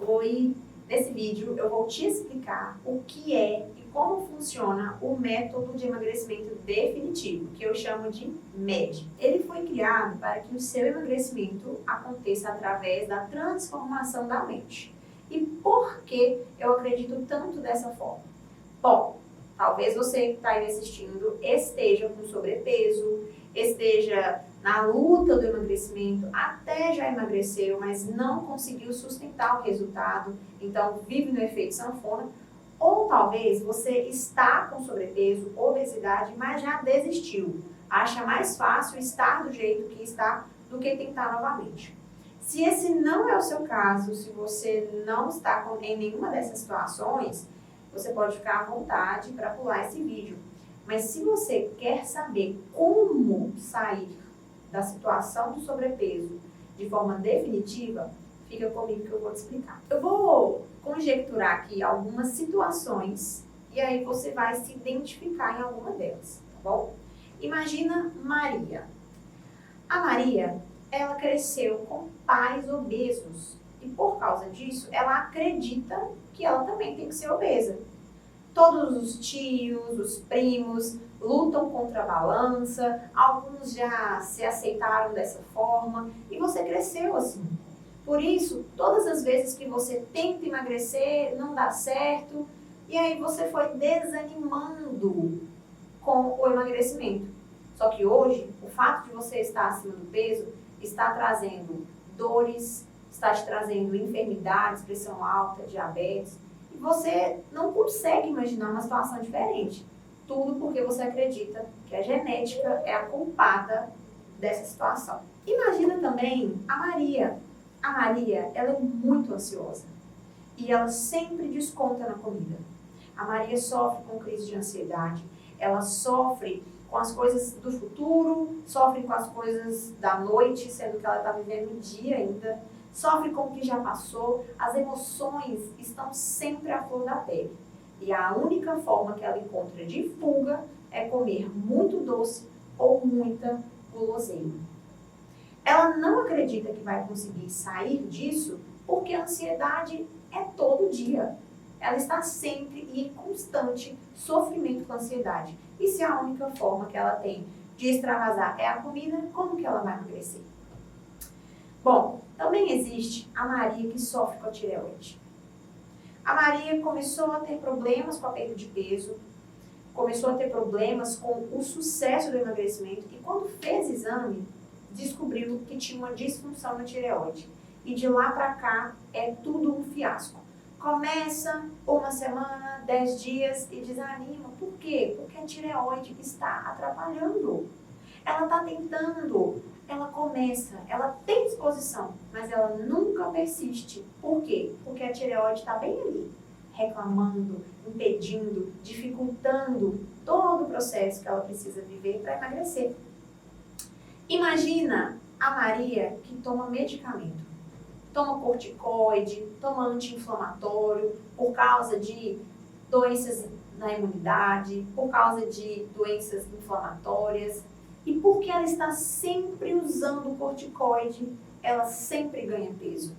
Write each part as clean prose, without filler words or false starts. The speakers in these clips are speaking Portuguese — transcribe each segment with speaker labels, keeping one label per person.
Speaker 1: Oi! Nesse vídeo eu vou te explicar o que é e como funciona o método de emagrecimento definitivo, que eu chamo de MED. Ele foi criado para que o seu emagrecimento aconteça através da transformação da mente. E por que eu acredito tanto dessa forma? Bom, talvez você que está aí assistindo esteja com sobrepeso, esteja na luta do emagrecimento, até já emagreceu, mas não conseguiu sustentar o resultado, então vive no efeito sanfona, ou talvez você está com sobrepeso, obesidade, mas já desistiu, acha mais fácil estar do jeito que está do que tentar novamente. Se esse não é o seu caso, se você não está em nenhuma dessas situações, você pode ficar à vontade para pular esse vídeo. Mas se você quer saber como sair da situação do sobrepeso de forma definitiva, fica comigo que eu vou te explicar. Eu vou conjecturar aqui algumas situações e aí você vai se identificar em alguma delas, tá bom? Imagina Maria. A Maria, ela cresceu com pais obesos e por causa disso, ela acredita que ela também tem que ser obesa. Todos os tios, os primos lutam contra a balança, alguns já se aceitaram dessa forma e você cresceu assim. Por isso, todas as vezes que você tenta emagrecer, não dá certo e aí você foi desanimando com o emagrecimento. Só que hoje, o fato de você estar acima do peso está trazendo dores, está te trazendo enfermidades, pressão alta, diabetes. E você não consegue imaginar uma situação diferente. Tudo porque você acredita que a genética é a culpada dessa situação. Imagina também a Maria. A Maria, ela é muito ansiosa e ela sempre desconta na comida. A Maria sofre com crise de ansiedade, ela sofre com as coisas do futuro, sofre com as coisas da noite, sendo que ela está vivendo o dia ainda. Sofre com o que já passou, as emoções estão sempre à flor da pele. E a única forma que ela encontra de fuga é comer muito doce ou muita guloseima. Ela não acredita que vai conseguir sair disso porque a ansiedade é todo dia. Ela está sempre em constante sofrimento com a ansiedade. E se a única forma que ela tem de extravasar é a comida, como que ela vai emagrecer? Bom, também existe a Maria que sofre com a tireoide. A Maria começou a ter problemas com a perda de peso, começou a ter problemas com o sucesso do emagrecimento e quando fez exame, descobriu que tinha uma disfunção na tireoide. E de lá pra cá é tudo um fiasco. Começa uma semana, 10 dias e desanima. Por quê? Porque a tireoide está atrapalhando. Ela está tentando, ela começa, ela tem disposição, mas ela nunca persiste. Por quê? Porque a tireoide está bem ali, reclamando, impedindo, dificultando todo o processo que ela precisa viver para emagrecer. Imagina a Maria que toma medicamento, toma corticoide, toma anti-inflamatório por causa de doenças na imunidade, por causa de doenças inflamatórias. E porque ela está sempre usando o corticoide, ela sempre ganha peso.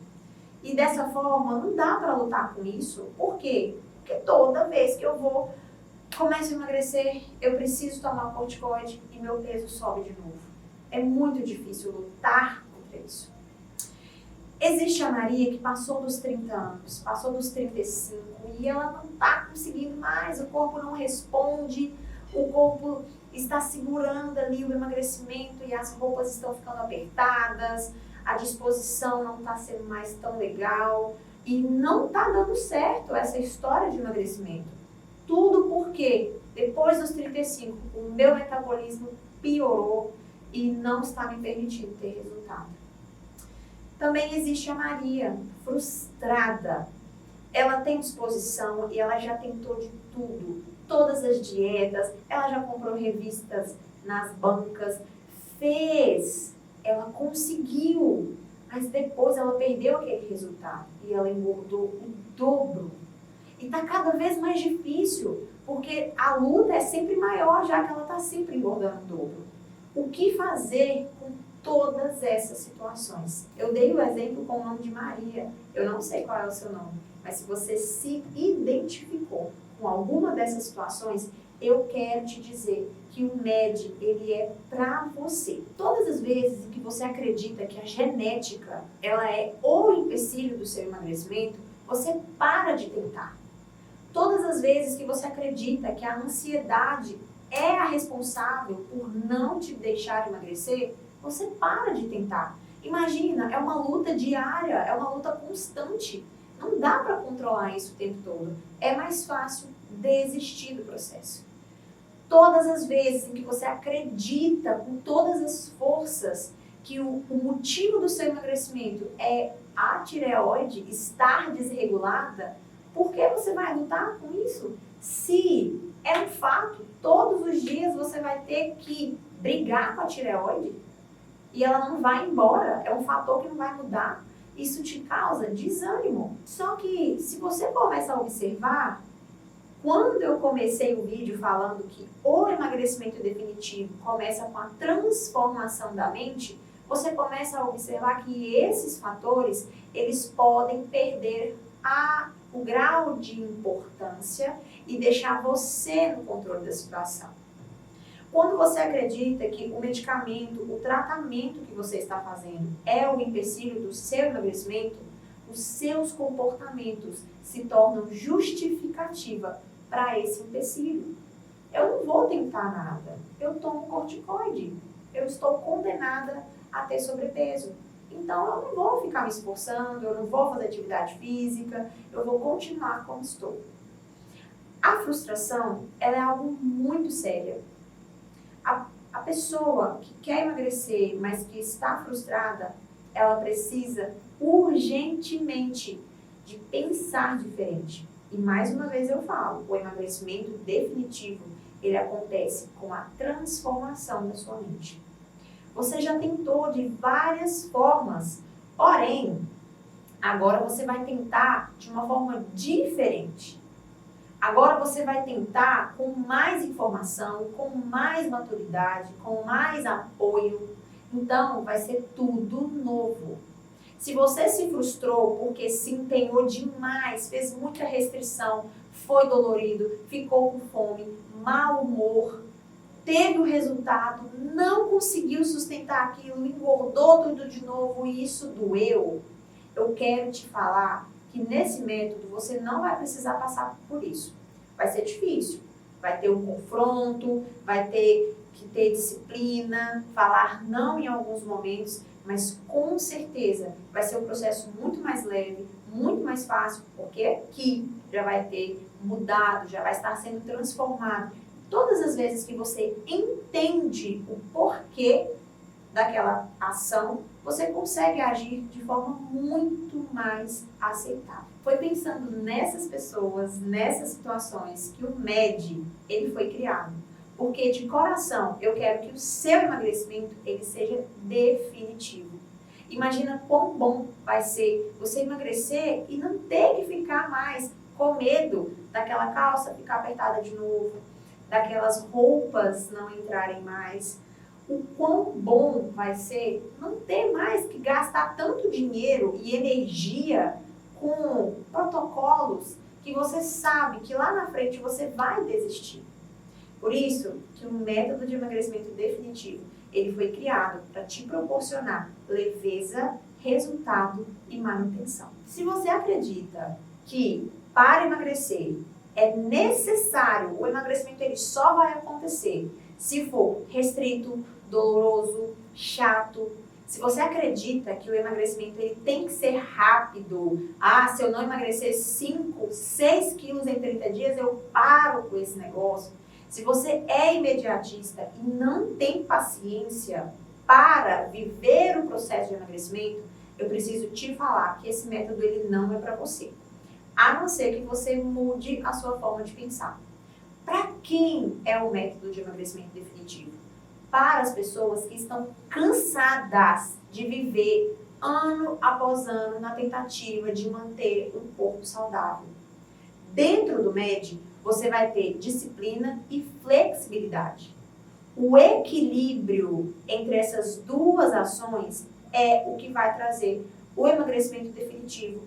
Speaker 1: E dessa forma, não dá para lutar com isso. Por quê? Porque toda vez que eu começo a emagrecer, eu preciso tomar corticoide e meu peso sobe de novo. É muito difícil lutar contra isso. Existe a Maria que passou dos 30 anos, passou dos 35 e ela não está conseguindo mais, o corpo não responde, o corpo está segurando ali o emagrecimento e as roupas estão ficando apertadas, a disposição não está sendo mais tão legal e não está dando certo essa história de emagrecimento. Tudo porque depois dos 35 o meu metabolismo piorou e não está me permitindo ter resultado. Também existe a Maria, frustrada. Ela tem disposição e ela já tentou de tudo, todas as dietas, ela já comprou revistas nas bancas, ela conseguiu, mas depois ela perdeu aquele resultado e ela engordou o dobro. E está cada vez mais difícil, porque a luta é sempre maior, já que ela está sempre engordando o dobro. O que fazer com todas essas situações. Eu dei o exemplo com o nome de Maria. Eu não sei qual é o seu nome, mas se você se identificou com alguma dessas situações, eu quero te dizer que o MED, ele é para você. Todas as vezes em que você acredita que a genética, ela é o empecilho do seu emagrecimento, você para de tentar. Todas as vezes que você acredita que a ansiedade é a responsável por não te deixar emagrecer, você para de tentar. Imagina, é uma luta diária, é uma luta constante. Não dá para controlar isso o tempo todo. É mais fácil desistir do processo. Todas as vezes em que você acredita com todas as forças que o motivo do seu emagrecimento é a tireoide estar desregulada, por que você vai lutar com isso? Se é um fato, todos os dias você vai ter que brigar com a tireoide e ela não vai embora, é um fator que não vai mudar. Isso te causa desânimo. Só que se você começa a observar, quando eu comecei o vídeo falando que o emagrecimento definitivo começa com a transformação da mente, você começa a observar que esses fatores, eles podem perder o grau de importância e deixar você no controle da situação. Quando você acredita que o medicamento, o tratamento que você está fazendo é o empecilho do seu emagrecimento, os seus comportamentos se tornam justificativa para esse empecilho. Eu não vou tentar nada, eu tomo corticoide, eu estou condenada a ter sobrepeso. Então eu não vou ficar me esforçando, eu não vou fazer atividade física, eu vou continuar como estou. A frustração, ela é algo muito sério. A pessoa que quer emagrecer, mas que está frustrada, ela precisa urgentemente de pensar diferente. E mais uma vez eu falo, o emagrecimento definitivo, ele acontece com a transformação da sua mente. Você já tentou de várias formas, porém, agora você vai tentar de uma forma diferente. Agora você vai tentar com mais informação, com mais maturidade, com mais apoio. Então, vai ser tudo novo. Se você se frustrou porque se empenhou demais, fez muita restrição, foi dolorido, ficou com fome, mau humor, teve o resultado, não conseguiu sustentar aquilo, engordou tudo de novo e isso doeu, eu quero te falar que nesse método você não vai precisar passar por isso. Vai ser difícil, vai ter um confronto, vai ter que ter disciplina, falar não em alguns momentos, mas com certeza vai ser um processo muito mais leve, muito mais fácil, porque aqui já vai ter mudado, já vai estar sendo transformado. Todas as vezes que você entende o porquê daquela ação, você consegue agir de forma muito mais aceitável. Foi pensando nessas pessoas, nessas situações, que o MED, ele foi criado. Porque de coração, eu quero que o seu emagrecimento, ele seja definitivo. Imagina quão bom vai ser você emagrecer e não ter que ficar mais com medo daquela calça ficar apertada de novo, daquelas roupas não entrarem mais. O quão bom vai ser não ter mais que gastar tanto dinheiro e energia com protocolos que você sabe que lá na frente você vai desistir. Por isso que o método de emagrecimento definitivo, ele foi criado para te proporcionar leveza, resultado e manutenção. Se você acredita que para emagrecer é necessário, o emagrecimento ele só vai acontecer se for restrito, doloroso, chato. Se você acredita que o emagrecimento ele tem que ser rápido, se eu não emagrecer 5, 6 quilos em 30 dias, eu paro com esse negócio. Se você é imediatista e não tem paciência para viver o processo de emagrecimento, eu preciso te falar que esse método ele não é para você. A não ser que você mude a sua forma de pensar. Para quem é o método de emagrecimento definitivo? Para as pessoas que estão cansadas de viver ano após ano na tentativa de manter um corpo saudável. Dentro do MED, você vai ter disciplina e flexibilidade. O equilíbrio entre essas duas ações é o que vai trazer o emagrecimento definitivo.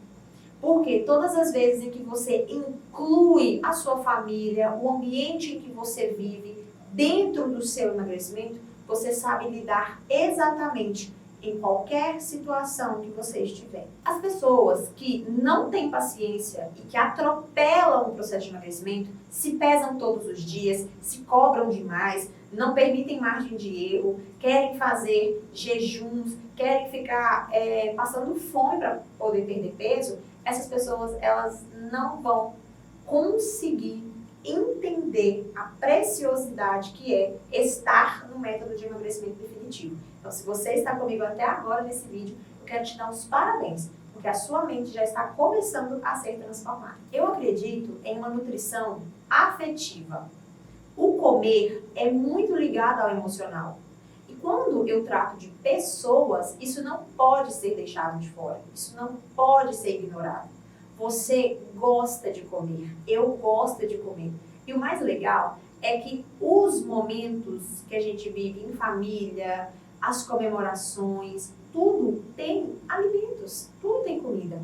Speaker 1: Porque todas as vezes em que você inclui a sua família, o ambiente em que você vive dentro do seu emagrecimento, você sabe lidar exatamente em qualquer situação que você estiver. As pessoas que não têm paciência e que atropelam o processo de emagrecimento, se pesam todos os dias, se cobram demais, não permitem margem de erro, querem fazer jejuns, querem ficar passando fome para poder perder peso, essas pessoas elas não vão conseguir entender a preciosidade que é estar no método de emagrecimento definitivo. Então, se você está comigo até agora nesse vídeo, eu quero te dar os parabéns, porque a sua mente já está começando a ser transformada. Eu acredito em uma nutrição afetiva. O comer é muito ligado ao emocional. E quando eu trato de pessoas, isso não pode ser deixado de fora, isso não pode ser ignorado. Você gosta de comer, eu gosto de comer. E o mais legal é que os momentos que a gente vive em família, as comemorações, tudo tem alimentos, tudo tem comida.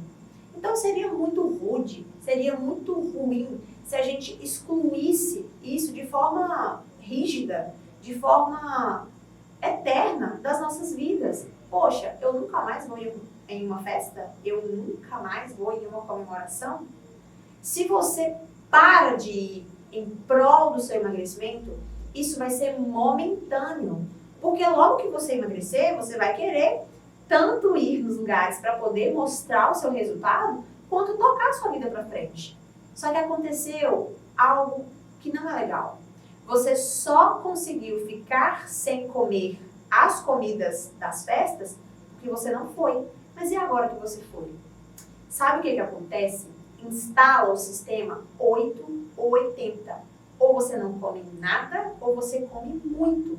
Speaker 1: Então seria muito rude, seria muito ruim se a gente excluísse isso de forma rígida, de forma eterna das nossas vidas. Poxa, eu nunca mais vou em uma festa? Eu nunca mais vou em uma comemoração? Se você para de ir em prol do seu emagrecimento, isso vai ser momentâneo. Porque logo que você emagrecer, você vai querer tanto ir nos lugares para poder mostrar o seu resultado, quanto tocar a sua vida para frente. Só que aconteceu algo que não é legal. Você só conseguiu ficar sem comer as comidas das festas porque você não foi. Mas e agora que você foi? Sabe o que acontece? Instala o sistema 8 ou 80. Ou você não come nada, ou você come muito.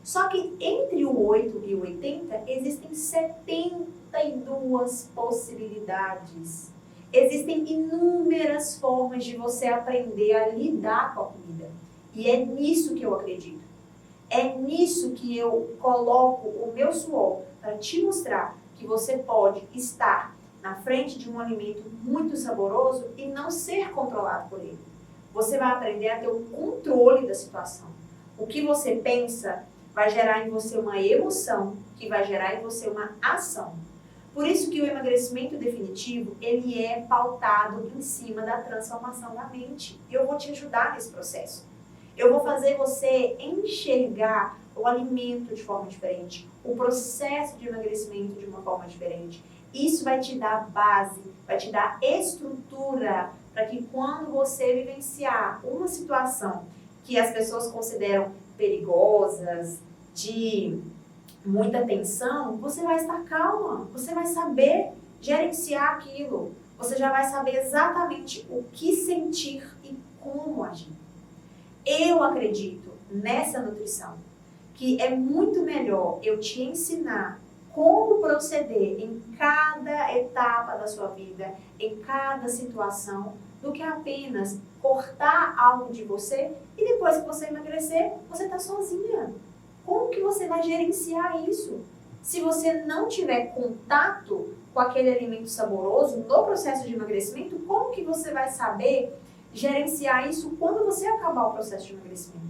Speaker 1: Só que entre o 8 e o 80 existem 72 possibilidades. Existem inúmeras formas de você aprender a lidar com a comida. E é nisso que eu acredito. É nisso que eu coloco o meu suor para te mostrar que você pode estar na frente de um alimento muito saboroso e não ser controlado por ele. Você vai aprender a ter o controle da situação. O que você pensa vai gerar em você uma emoção, que vai gerar em você uma ação. Por isso que o emagrecimento definitivo, ele é pautado em cima da transformação da mente. E eu vou te ajudar nesse processo. Eu vou fazer você enxergar o alimento de forma diferente, o processo de emagrecimento de uma forma diferente. Isso vai te dar base, vai te dar estrutura para que quando você vivenciar uma situação que as pessoas consideram perigosas, de muita tensão, você vai estar calma, você vai saber gerenciar aquilo, você já vai saber exatamente o que sentir e como agir. Eu acredito nessa nutrição, que é muito melhor eu te ensinar como proceder em cada etapa da sua vida, em cada situação, do que apenas cortar algo de você e depois que você emagrecer, você está sozinha. Como que você vai gerenciar isso? Se você não tiver contato com aquele alimento saboroso no processo de emagrecimento, como que você vai saber gerenciar isso quando você acabar o processo de emagrecimento?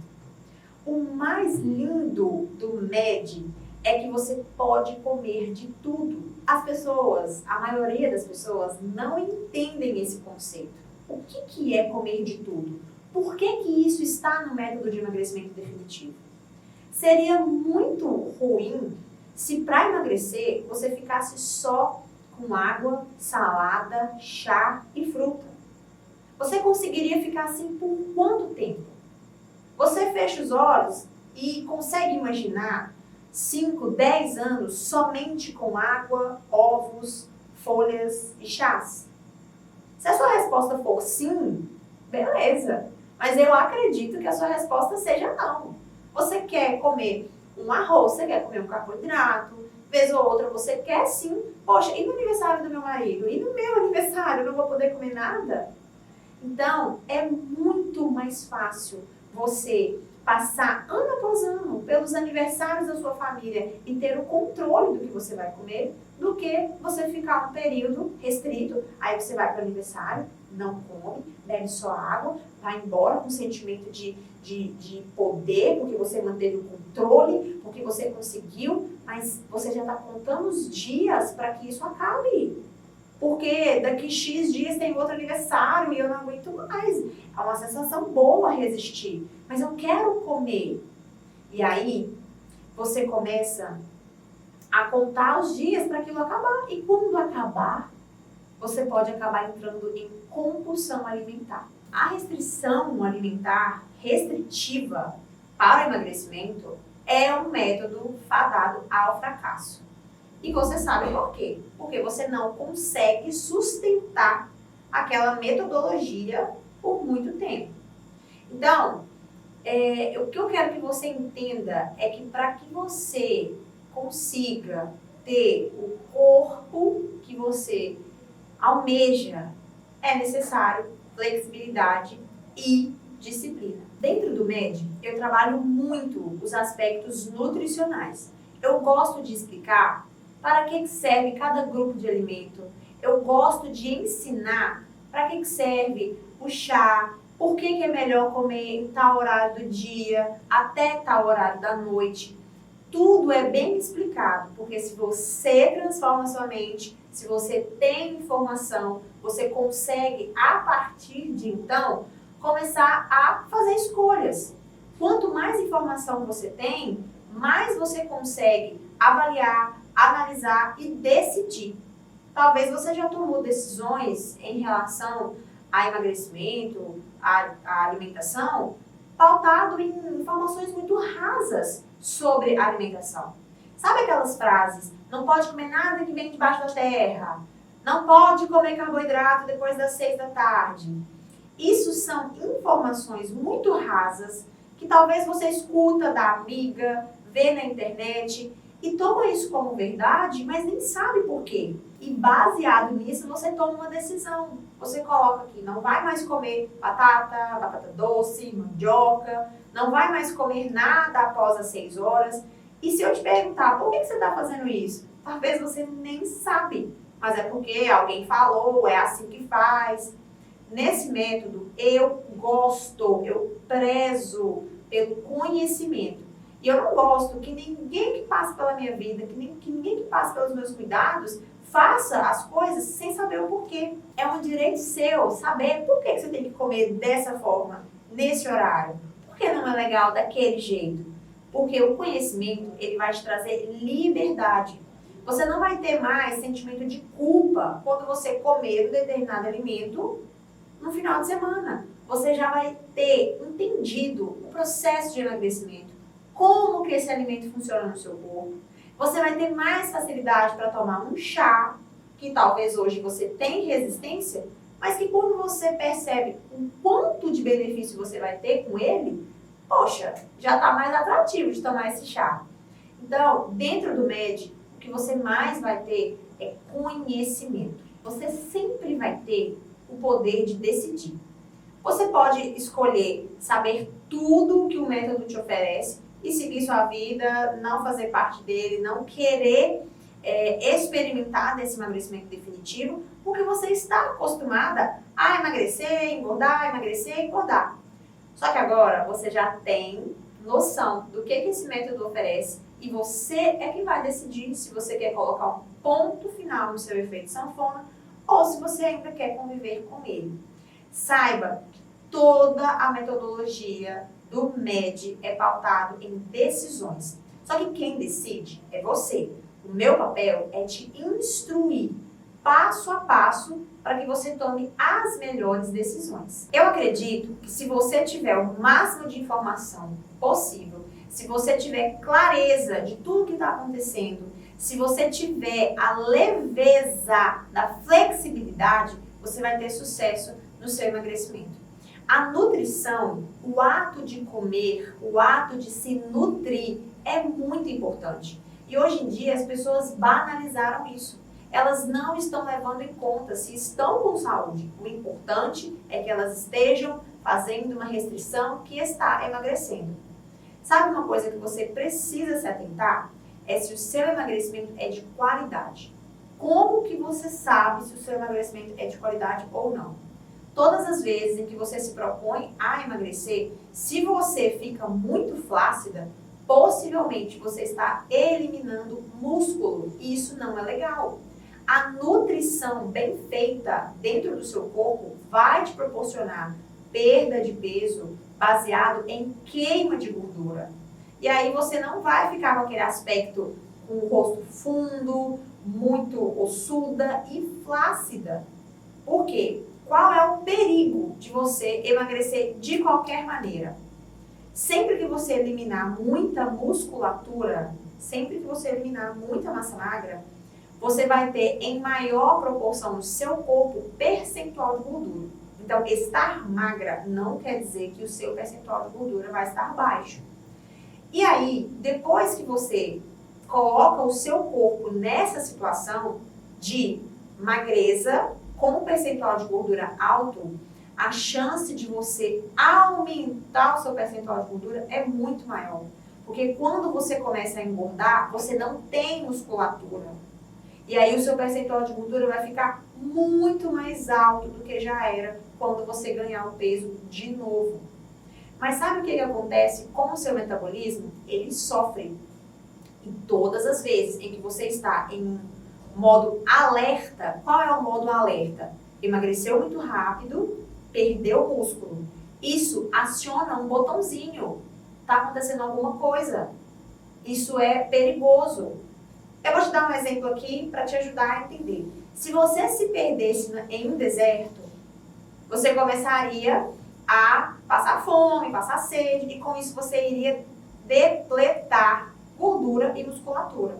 Speaker 1: O mais lindo do MED é que você pode comer de tudo. As pessoas, a maioria das pessoas, não entendem esse conceito. O que é comer de tudo? Por que isso está no método de emagrecimento definitivo? Seria muito ruim se para emagrecer você ficasse só com água, salada, chá e fruta. Você conseguiria ficar assim por quanto tempo? Você fecha os olhos e consegue imaginar 5, 10 anos somente com água, ovos, folhas e chás? Se a sua resposta for sim, beleza. Mas eu acredito que a sua resposta seja não. Você quer comer um arroz, você quer comer um carboidrato, vez ou outra você quer sim. Poxa, e no aniversário do meu marido? E no meu aniversário eu não vou poder comer nada? Então, é muito mais fácil você passar ano após ano pelos aniversários da sua família e ter o controle do que você vai comer, do que você ficar um período restrito, aí você vai para o aniversário, não come, bebe só água, vai embora com um sentimento de poder, porque você manteve o controle, porque você conseguiu, mas você já está contando os dias para que isso acabe. Porque daqui X dias tem outro aniversário e eu não aguento mais. É uma sensação boa resistir, mas eu quero comer. E aí, você começa a contar os dias para aquilo acabar. E quando acabar, você pode acabar entrando em compulsão alimentar. A restrição alimentar restritiva para o emagrecimento é um método fadado ao fracasso. E você sabe por quê? Porque você não consegue sustentar aquela metodologia por muito tempo. Então, o que eu quero que você entenda é que para que você consiga ter o corpo que você almeja, é necessário flexibilidade e disciplina. Dentro do MED, eu trabalho muito os aspectos nutricionais. Eu gosto de explicar para que serve cada grupo de alimento. Eu gosto de ensinar para que serve o chá, por que é melhor comer em tal horário do dia, até tal horário da noite. Tudo é bem explicado, porque se você transforma sua mente, se você tem informação, você consegue, a partir de então, começar a fazer escolhas. Quanto mais informação você tem, mais você consegue avaliar, analisar e decidir. Talvez você já tomou decisões em relação a emagrecimento, a alimentação, pautado em informações muito rasas sobre a alimentação. Sabe aquelas frases? Não pode comer nada que vem debaixo da terra. Não pode comer carboidrato depois das 6 da tarde. Isso são informações muito rasas que talvez você escuta da amiga, vê na internet e toma isso como verdade, mas nem sabe por quê. E baseado nisso, você toma uma decisão. Você coloca aqui, não vai mais comer batata doce, mandioca, não vai mais comer nada após as 6 horas. E se eu te perguntar, por que você está fazendo isso? Talvez você nem sabe, mas é porque alguém falou, é assim que faz. Nesse método, eu prezo pelo conhecimento. E eu não gosto que ninguém que passe pela minha vida, que ninguém que passe pelos meus cuidados, faça as coisas sem saber o porquê. É um direito seu saber por que você tem que comer dessa forma, nesse horário. Por que não é legal daquele jeito? Porque o conhecimento, ele vai te trazer liberdade. Você não vai ter mais sentimento de culpa quando você comer um determinado alimento no final de semana. Você já vai ter entendido o processo de emagrecimento, como que esse alimento funciona no seu corpo. Você vai ter mais facilidade para tomar um chá, que talvez hoje você tenha resistência, mas que quando você percebe o quanto de benefício você vai ter com ele, poxa, já está mais atrativo de tomar esse chá. Então, dentro do MED, o que você mais vai ter é conhecimento. Você sempre vai ter o poder de decidir. Você pode escolher saber tudo o que o método te oferece e seguir sua vida, não fazer parte dele, não querer experimentar desse emagrecimento definitivo, porque você está acostumada a emagrecer, engordar. Só que agora você já tem noção do que esse método oferece e você é quem vai decidir se você quer colocar um ponto final no seu efeito sanfona ou se você ainda quer conviver com ele. Saiba que toda a metodologia do MED é pautado em decisões. Só que quem decide é você. O meu papel é te instruir passo a passo para que você tome as melhores decisões. Eu acredito que se você tiver o máximo de informação possível, se você tiver clareza de tudo que está acontecendo, se você tiver a leveza da flexibilidade, você vai ter sucesso no seu emagrecimento. A nutrição, o ato de comer, o ato de se nutrir é muito importante. E hoje em dia as pessoas banalizaram isso. Elas não estão levando em conta se estão com saúde. O importante é que elas estejam fazendo uma restrição que está emagrecendo. Sabe uma coisa que você precisa se atentar? É se o seu emagrecimento é de qualidade. Como que você sabe se o seu emagrecimento é de qualidade ou não? Todas as vezes em que você se propõe a emagrecer, se você fica muito flácida, possivelmente você está eliminando músculo e isso não é legal. A nutrição bem feita dentro do seu corpo vai te proporcionar perda de peso baseado em queima de gordura. E aí você não vai ficar com aquele aspecto com o rosto fundo, muito ossuda e flácida. Por quê? Qual é o perigo de você emagrecer de qualquer maneira? Sempre que você eliminar muita musculatura, sempre que você eliminar muita massa magra, você vai ter em maior proporção no seu corpo percentual de gordura. Então, estar magra não quer dizer que o seu percentual de gordura vai estar baixo. E aí, depois que você coloca o seu corpo nessa situação de magreza, com um percentual de gordura alto, a chance de você aumentar o seu percentual de gordura é muito maior. Porque quando você começa a engordar, você não tem musculatura. E aí o seu percentual de gordura vai ficar muito mais alto do que já era quando você ganhar o peso de novo. Mas sabe o que acontece com o seu metabolismo? Ele sofre. E todas as vezes em que você está em modo alerta, qual é o modo alerta? Emagreceu muito rápido, perdeu músculo. Isso aciona um botãozinho. Está acontecendo alguma coisa. Isso é perigoso. Eu vou te dar um exemplo aqui para te ajudar a entender. Se você se perdesse em um deserto, você começaria a passar fome, passar sede, e com isso você iria depletar gordura e musculatura.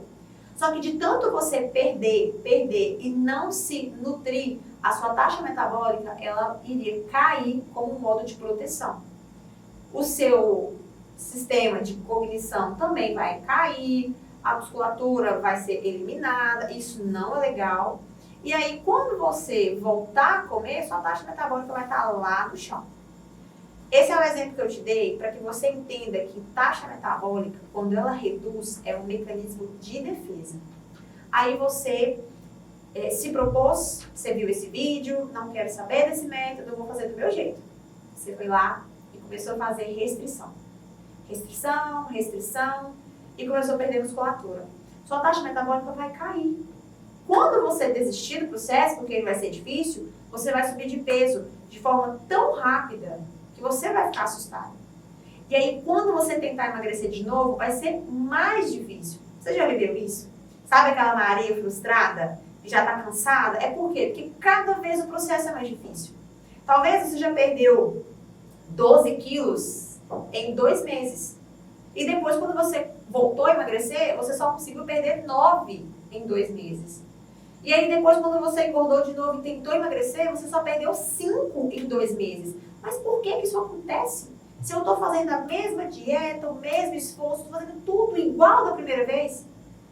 Speaker 1: Só que de tanto você perder e não se nutrir, a sua taxa metabólica ela iria cair como um modo de proteção. O seu sistema de cognição também vai cair, a musculatura vai ser eliminada, isso não é legal. E aí, quando você voltar a comer, sua taxa metabólica vai estar lá no chão. Esse é o exemplo que eu te dei para que você entenda que taxa metabólica, quando ela reduz, é um mecanismo de defesa. Aí você se propôs, você viu esse vídeo, não quero saber desse método, eu vou fazer do meu jeito. Você foi lá e começou a fazer restrição. Restrição, e começou a perder musculatura. Sua taxa metabólica vai cair. Quando você desistir do processo, porque ele vai ser difícil, você vai subir de peso de forma tão rápida que você vai ficar assustado. E aí, quando você tentar emagrecer de novo, vai ser mais difícil. Você já viveu isso? Sabe aquela Maria frustrada, que já está cansada? É por quê? Porque cada vez o processo é mais difícil. Talvez você já perdeu 12 quilos em 2 meses. E depois, quando você voltou a emagrecer, você só conseguiu perder 9 em 2 meses. E aí, depois, quando você engordou de novo e tentou emagrecer, você só perdeu 5 em 2 meses. Mas por que isso acontece? Se eu estou fazendo a mesma dieta, o mesmo esforço, estou fazendo tudo igual da primeira vez,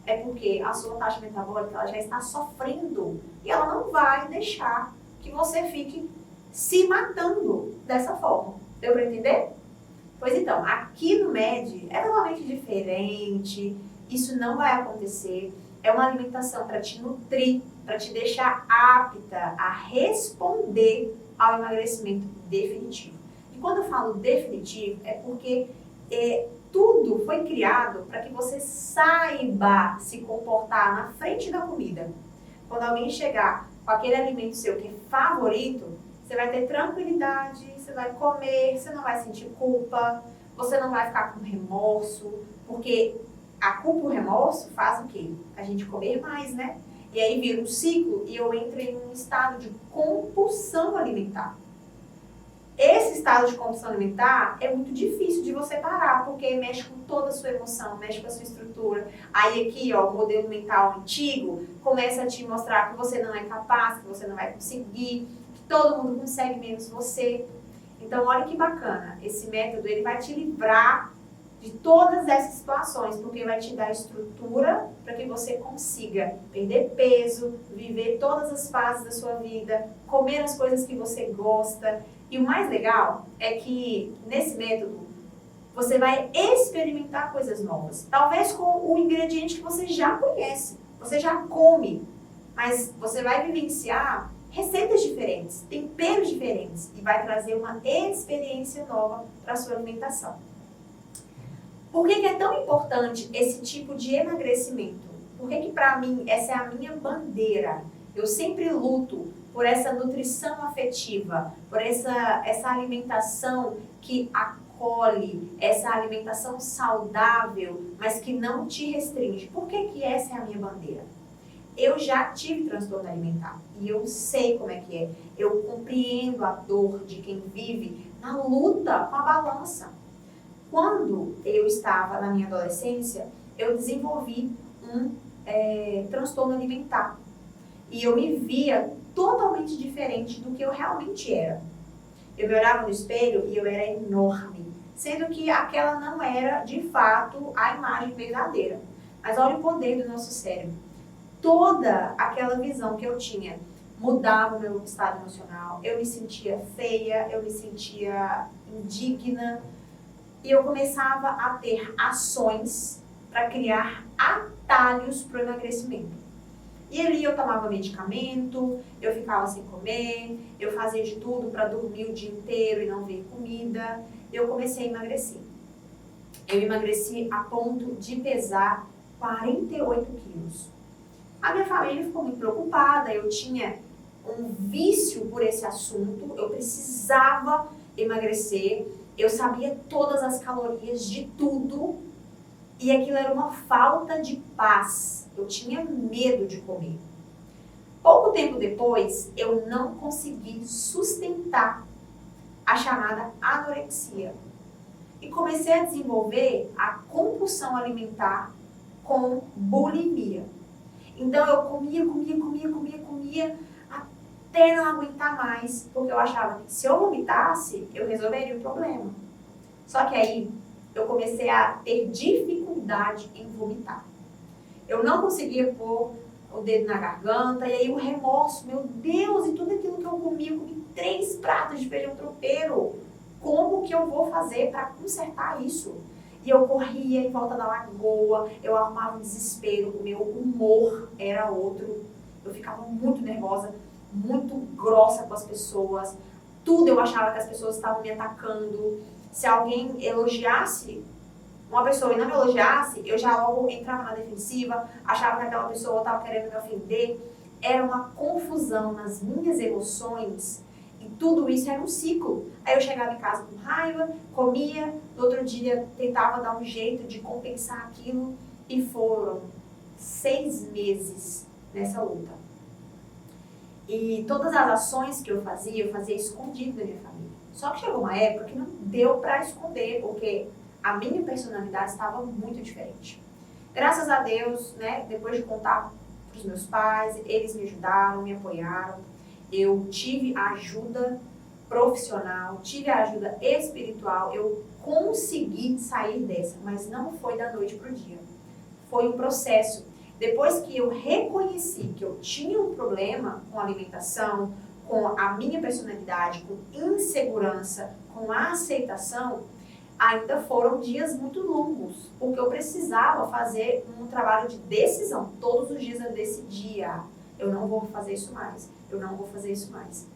Speaker 1: é porque a sua taxa metabólica ela já está sofrendo e ela não vai deixar que você fique se matando dessa forma. Deu para entender? Pois então, aqui no MED é totalmente diferente, isso não vai acontecer. É uma alimentação para te nutrir, para te deixar apta a responder ao emagrecimento definitivo. E quando eu falo definitivo, é porque tudo foi criado para que você saiba se comportar na frente da comida. Quando alguém chegar com aquele alimento seu que é favorito, você vai ter tranquilidade, você vai comer, você não vai sentir culpa, você não vai ficar com remorso, porque a culpa e o remorso faz o quê? A gente comer mais, né? E aí vira um ciclo e eu entro em um estado de compulsão alimentar. Esse estado de compulsão alimentar é muito difícil de você parar, porque mexe com toda a sua emoção, mexe com a sua estrutura. Aí aqui, ó, o modelo mental antigo começa a te mostrar que você não é capaz, que você não vai conseguir, que todo mundo consegue menos você. Então, olha que bacana, esse método ele vai te livrar de todas essas situações, porque vai te dar estrutura para que você consiga perder peso, viver todas as fases da sua vida, comer as coisas que você gosta. E o mais legal é que nesse método Você vai experimentar coisas novas. Talvez com o ingrediente que você já conhece, você já come, mas você vai vivenciar receitas diferentes, temperos diferentes e vai trazer uma experiência nova para a sua alimentação. Por que é tão importante esse tipo de emagrecimento? Por que para mim essa é a minha bandeira? Eu sempre luto por essa nutrição afetiva, por essa alimentação que acolhe, essa alimentação saudável, mas que não te restringe. Por que essa é a minha bandeira? Eu já tive transtorno alimentar e eu sei como é que é. Eu compreendo a dor de quem vive na luta com a balança. Quando eu estava na minha adolescência, eu desenvolvi um transtorno alimentar. E eu me via totalmente diferente do que eu realmente era. Eu me olhava no espelho e eu era enorme, sendo que aquela não era, de fato, a imagem verdadeira. Mas olha o poder do nosso cérebro. Toda aquela visão que eu tinha mudava o meu estado emocional. Eu me sentia feia, eu me sentia indigna. E eu começava a ter ações para criar atalhos para o emagrecimento. E ali eu tomava medicamento, eu ficava sem comer, eu fazia de tudo para dormir o dia inteiro e não ver comida. Eu comecei a emagrecer. Eu emagreci a ponto de pesar 48 quilos. A minha família ficou muito preocupada, eu tinha um vício por esse assunto, eu precisava emagrecer, eu sabia todas as calorias de tudo e aquilo era uma falta de paz, eu tinha medo de comer. Pouco tempo depois, eu não consegui sustentar a chamada anorexia e comecei a desenvolver a compulsão alimentar com bulimia. Então eu comia, até não aguentar mais, porque eu achava que se eu vomitasse, eu resolveria o problema. Só que aí eu comecei a ter dificuldade em vomitar. Eu não conseguia pôr o dedo na garganta, e aí o remorso, meu Deus, e tudo aquilo que eu comi 3 pratos de feijão tropeiro. Como que eu vou fazer para consertar isso? E eu corria em volta da lagoa, eu arrumava um desespero, o meu humor era outro. Eu ficava muito nervosa, muito grossa com as pessoas. Tudo eu achava que as pessoas estavam me atacando. Se alguém elogiasse uma pessoa e não me elogiasse, eu já logo entrava na defensiva, achava que aquela pessoa estava querendo me ofender. Era uma confusão nas minhas emoções. E tudo isso era um ciclo. Aí eu chegava em casa com raiva, comia, no outro dia tentava dar um jeito de compensar aquilo e foram 6 meses nessa luta. E todas as ações que eu fazia escondido da minha família. Só que chegou uma época que não deu para esconder, porque a minha personalidade estava muito diferente. Graças a Deus, né, depois de contar para os meus pais, eles me ajudaram, me apoiaram. Eu tive ajuda profissional, tive ajuda espiritual, eu consegui sair dessa, mas não foi da noite para o dia. Foi um processo. Depois que eu reconheci que eu tinha um problema com a alimentação, com a minha personalidade, com insegurança, com a aceitação, ainda foram dias muito longos, porque eu precisava fazer um trabalho de decisão. Todos os dias eu decidia, eu não vou fazer isso mais, eu não vou fazer isso mais.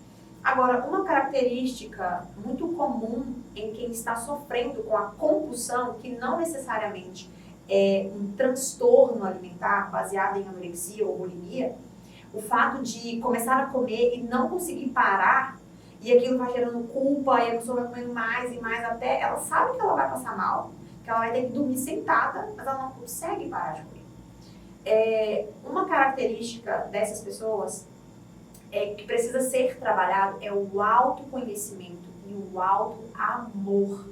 Speaker 1: Agora, uma característica muito comum em quem está sofrendo com a compulsão, que não necessariamente é um transtorno alimentar baseado em anorexia ou bulimia, o fato de começar a comer e não conseguir parar, e aquilo vai gerando culpa, e a pessoa vai comendo mais e mais, até ela sabe que ela vai passar mal, que ela vai ter que dormir sentada, mas ela não consegue parar de comer. Uma característica dessas pessoas que precisa ser trabalhado é o autoconhecimento e o autoamor.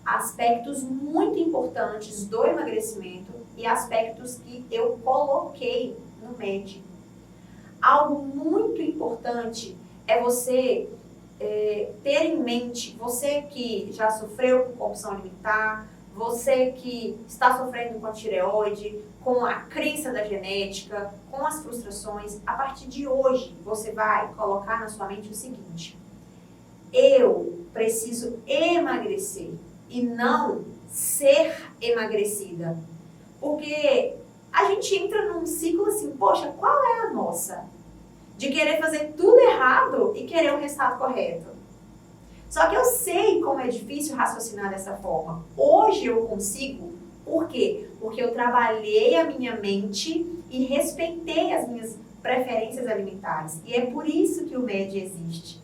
Speaker 1: Aspectos muito importantes do emagrecimento e aspectos que eu coloquei no MED. Algo muito importante é você ter em mente, você que já sofreu com compulsão alimentar, você que está sofrendo com a tireoide, com a crença da genética, com as frustrações, a partir de hoje você vai colocar na sua mente o seguinte: eu preciso emagrecer. e não ser emagrecida. Porque a gente entra num ciclo assim, poxa, qual é a nossa? De querer fazer tudo errado e querer o resultado correto. Só que eu sei como é difícil raciocinar dessa forma. Hoje eu consigo, por quê? Porque eu trabalhei a minha mente e respeitei as minhas preferências alimentares. E é por isso que o MED existe.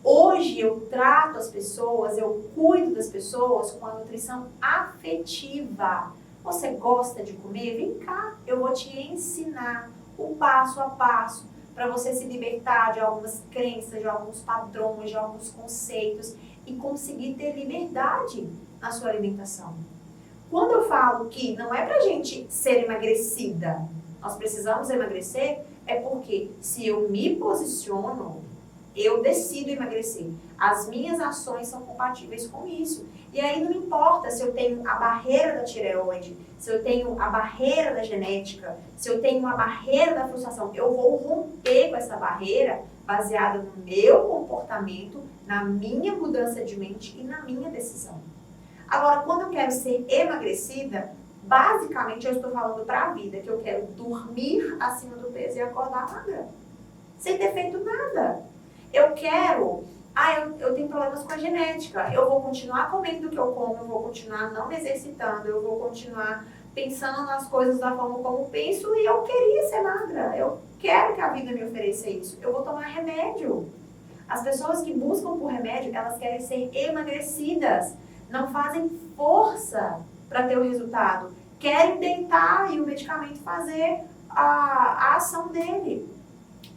Speaker 1: Hoje eu trato as pessoas, eu cuido das pessoas com a nutrição afetiva. Você gosta de comer? Vem cá, eu vou te ensinar o passo a passo para você se libertar de algumas crenças, de alguns padrões, de alguns conceitos e conseguir ter liberdade na sua alimentação. Quando eu falo que não é pra gente ser emagrecida, nós precisamos emagrecer, é porque se eu me posiciono, eu decido emagrecer. As minhas ações são compatíveis com isso. E aí não importa se eu tenho a barreira da tireoide, se eu tenho a barreira da genética, se eu tenho a barreira da frustração, eu vou romper com essa barreira baseada no meu comportamento, na minha mudança de mente e na minha decisão. Agora, quando eu quero ser emagrecida, basicamente eu estou falando para a vida que eu quero dormir acima do peso e acordar magra, sem ter feito nada. Eu quero, eu tenho problemas com a genética, eu vou continuar comendo o que eu como, eu vou continuar não me exercitando, eu vou continuar pensando nas coisas da forma como penso e eu queria ser magra, eu quero que a vida me ofereça isso, eu vou tomar remédio. As pessoas que buscam por remédio, elas querem ser emagrecidas, não fazem força para ter o resultado, querem deitar e o medicamento fazer a ação dele.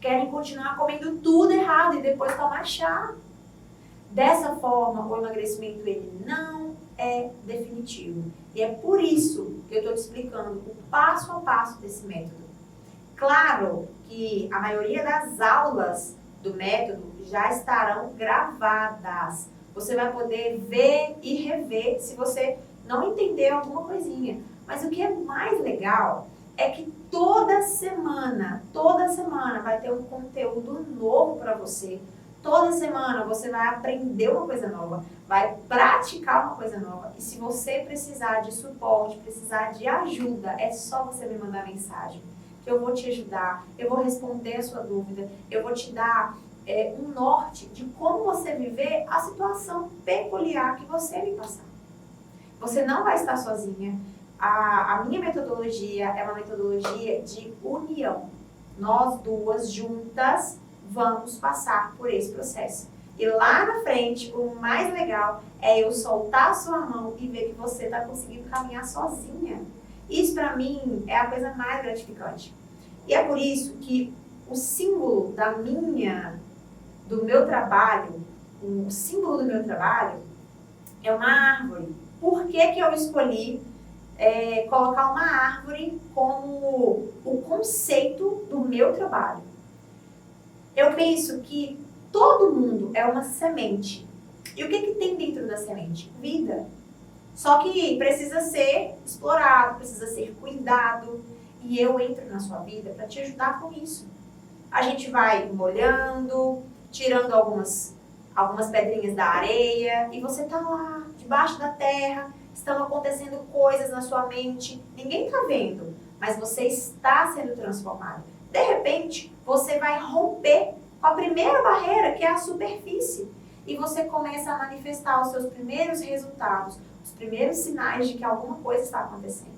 Speaker 1: Querem continuar comendo tudo errado e depois tomar chá. Dessa forma, o emagrecimento ele não é definitivo. E é por isso que eu estou te explicando o passo a passo desse método. Claro que a maioria das aulas do método já estarão gravadas. Você vai poder ver e rever se você não entender alguma coisinha. Mas o que é mais legal é que toda semana vai ter um conteúdo novo para você. Toda semana você vai aprender uma coisa nova, vai praticar uma coisa nova. E se você precisar de suporte, precisar de ajuda, é só você me mandar mensagem. Que eu vou te ajudar, eu vou responder a sua dúvida, eu vou te dar um norte de como você viver a situação peculiar que você me passar. Você não vai estar sozinha. A minha metodologia é uma metodologia de união. Nós duas juntas vamos passar por esse processo. E lá na frente, o mais legal é eu soltar a sua mão e ver que você está conseguindo caminhar sozinha. Isso para mim é a coisa mais gratificante. E é por isso que o símbolo do meu trabalho, o símbolo do meu trabalho é uma árvore. Por que que eu escolhi colocar uma árvore como o conceito do meu trabalho? Eu penso que todo mundo é uma semente. E o que que tem dentro da semente? Vida. Só que precisa ser explorado, precisa ser cuidado. E eu entro na sua vida para te ajudar com isso. A gente vai molhando, tirando algumas pedrinhas da areia, e você tá lá, debaixo da terra, estão acontecendo coisas na sua mente, ninguém tá vendo, mas você está sendo transformado. De repente, você vai romper com a primeira barreira, que é a superfície, e você começa a manifestar os seus primeiros resultados, os primeiros sinais de que alguma coisa está acontecendo.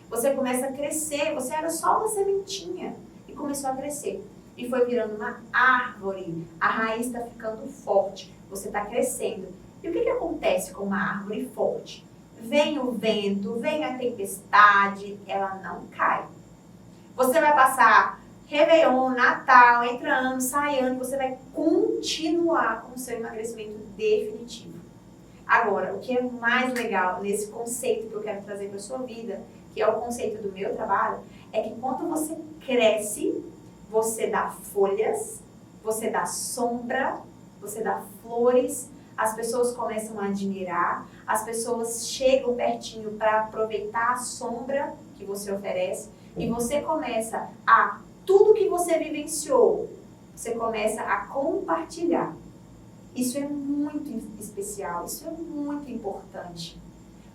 Speaker 1: Você começa a crescer, você era só uma sementinha e começou a crescer. E foi virando uma árvore, a raiz está ficando forte, você está crescendo. E o que que acontece com uma árvore forte? Vem o vento, vem a tempestade, ela não cai. Você vai passar Réveillon, Natal, entra ano, sai ano, você vai continuar com o seu emagrecimento definitivo. Agora, o que é mais legal nesse conceito que eu quero trazer para a sua vida, que é o conceito do meu trabalho, é que quando você cresce, você dá folhas, você dá sombra, você dá flores, as pessoas começam a admirar, as pessoas chegam pertinho para aproveitar a sombra que você oferece e você começa tudo que você vivenciou, você começa a compartilhar. Isso é muito especial, isso é muito importante.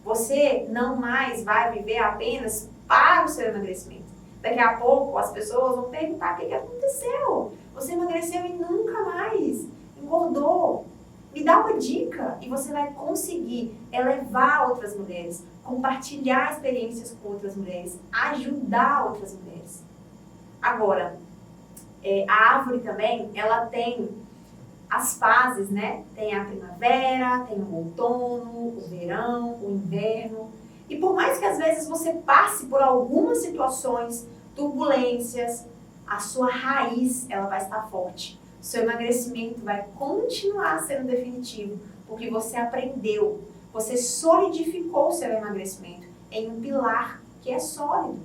Speaker 1: Você não mais vai viver apenas para o seu emagrecimento. Daqui a pouco as pessoas vão perguntar o que aconteceu. Você emagreceu e nunca mais engordou. Me dá uma dica e você vai conseguir elevar outras mulheres, compartilhar experiências com outras mulheres, ajudar outras mulheres. Agora, a árvore também, ela tem as fases, né? Tem a primavera, tem o outono, o verão, o inverno. E por mais que às vezes você passe por algumas situações, turbulências, a sua raiz, ela vai estar forte. O seu emagrecimento vai continuar sendo definitivo, porque você aprendeu, você solidificou o seu emagrecimento em um pilar que é sólido.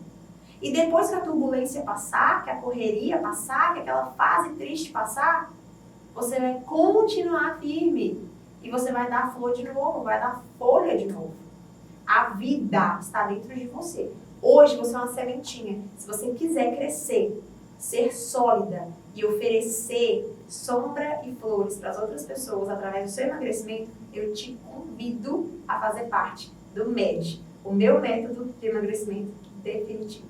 Speaker 1: E depois que a turbulência passar, que a correria passar, que aquela fase triste passar, você vai continuar firme e você vai dar flor de novo, vai dar folha de novo. A vida está dentro de você. Hoje você é uma sementinha. Se você quiser crescer, ser sólida e oferecer sombra e flores para as outras pessoas através do seu emagrecimento, eu te convido a fazer parte do MED, o meu método de emagrecimento definitivo.